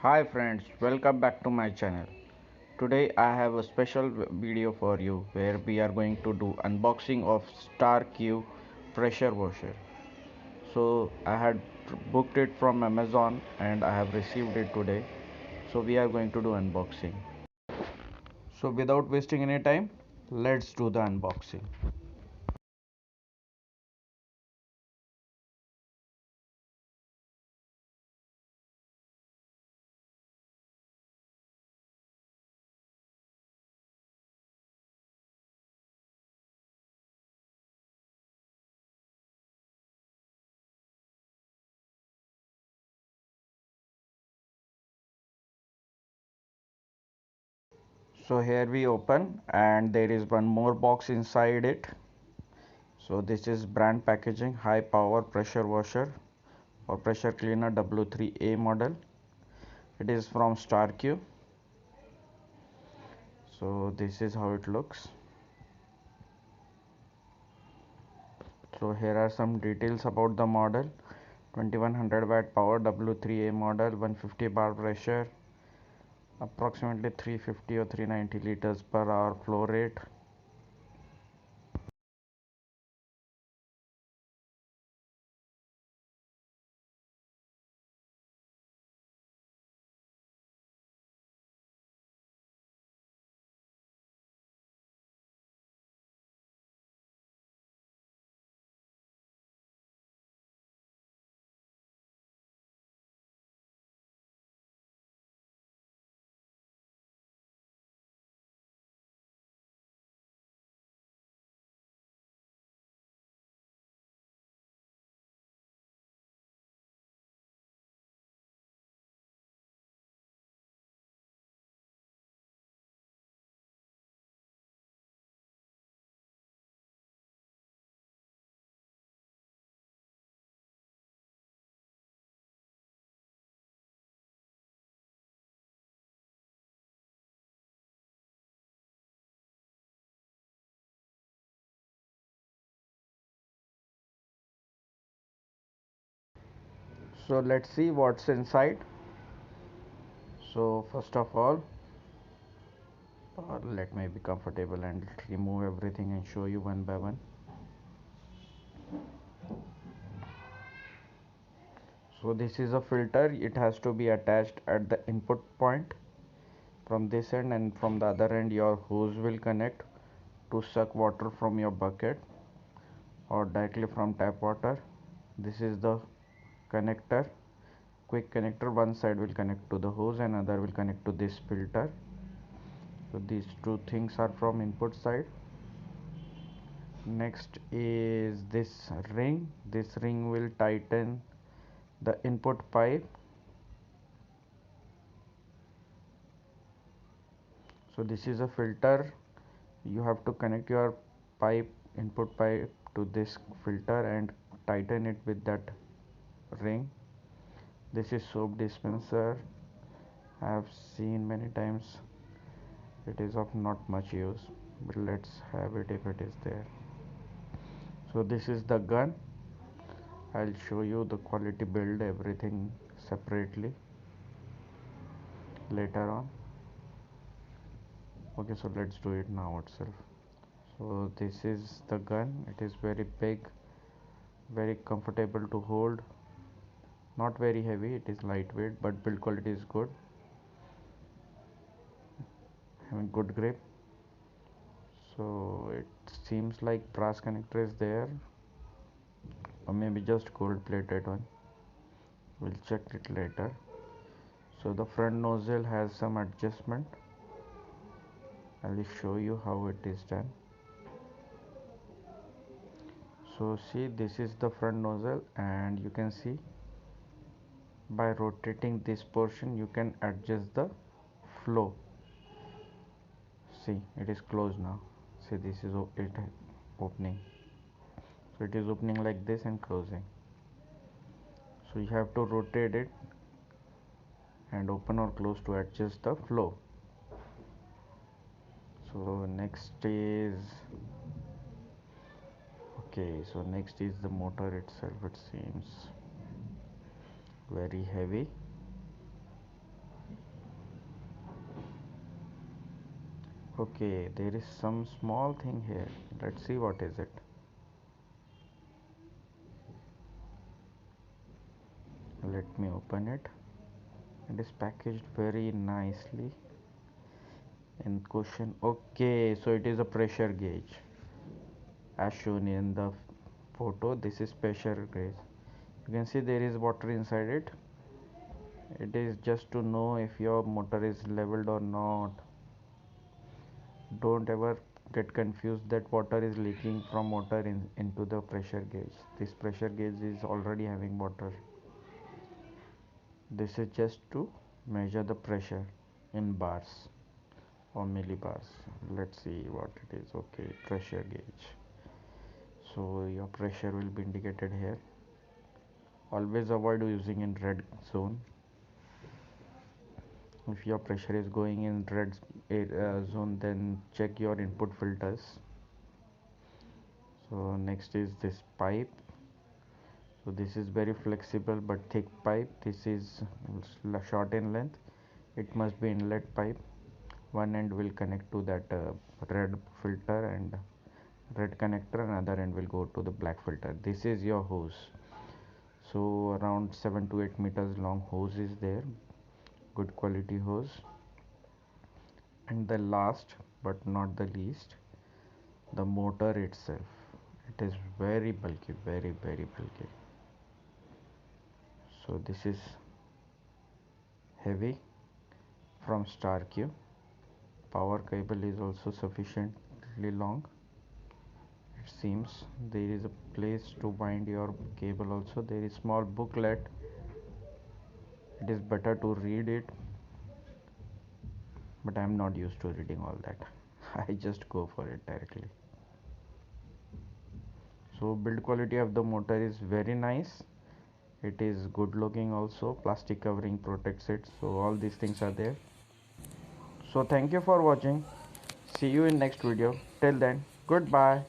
Hi friends, welcome back to my channel. Today I have a special video for you where we are going to do unboxing of StarQ pressure washer. So I had booked it from Amazon and I have received it today. So we are going to do unboxing. So without wasting any time, let's do the unboxing. So here we open and there is one more box inside it. So this is brand packaging, high power pressure washer or pressure cleaner W3A model. It is from StarQ. So this is how it looks. So here are some details about the model. 2100 watt power W3A model, 150 bar pressure, approximately 350 or 390 liters per hour flow rate. So let's see what's inside. So first of all, let me be comfortable and remove everything and show you one by one. So this is a filter. It has to be attached at the input point from this end, and from the other end your hose will connect to suck water from your bucket or directly from tap water. This is the connector, quick connector. One side will connect to the hose and other will connect to this filter. So these two things are from input side. Next is this ring. This ring will tighten the input pipe. So this is a filter. You have to connect your pipe, input pipe, to this filter and tighten it with that ring. This is soap dispenser. I have seen many times. It is of not much use, but let's have it if it is there. So this is the gun. I'll show you the quality build, everything separately later on. Okay, so let's do it now itself. So this is the gun. It is very big, very comfortable to hold, not very heavy. It is lightweight, but build quality is good, having good grip. So it seems like brass connector is there, or maybe just gold plated one. We'll check it later. So the front nozzle has some adjustment. I'll show you how it is done. So see, this is the front nozzle, and you can see by rotating this portion you can adjust the flow. See, it is closed now. See, this is it opening. So it is opening like this and closing. So you have to rotate it and open or close to adjust the flow. So next is the motor itself. It seems very heavy. Okay, there is some small thing here. Let's see what is it. Let me open it. It is packaged very nicely in question. Okay, so it is a pressure gauge as shown in the photo. This is pressure gauge. You can see there is water inside it. It is just to know if your motor is leveled or not. Don't ever get confused that water is leaking from motor into the pressure gauge. This pressure gauge is already having water. This is just to measure the pressure in bars or millibars. Let's see what it is. Okay, pressure gauge. So your pressure will be indicated here. Always avoid using in red zone. If your pressure is going in red zone, then check your input filters. So next is this pipe. So this is very flexible but thick pipe. This is short in length. It must be inlet pipe. One end will connect to that red filter and red connector, another end will go to the black filter. This is your hose. So around 7 to 8 meters long hose is there, good quality hose. And the last but not the least, the motor itself. It is very bulky, very bulky. So this is heavy from StarQ. Power cable is also sufficiently long. It seems there is a place to bind your cable also. There is small booklet. It is better to read it, but I am not used to reading all that. I just go for it directly. So build quality of the motor is very nice. It is good looking also. Plastic covering protects it. So all these things are there. So thank you for watching. See you in next video. Till then, goodbye.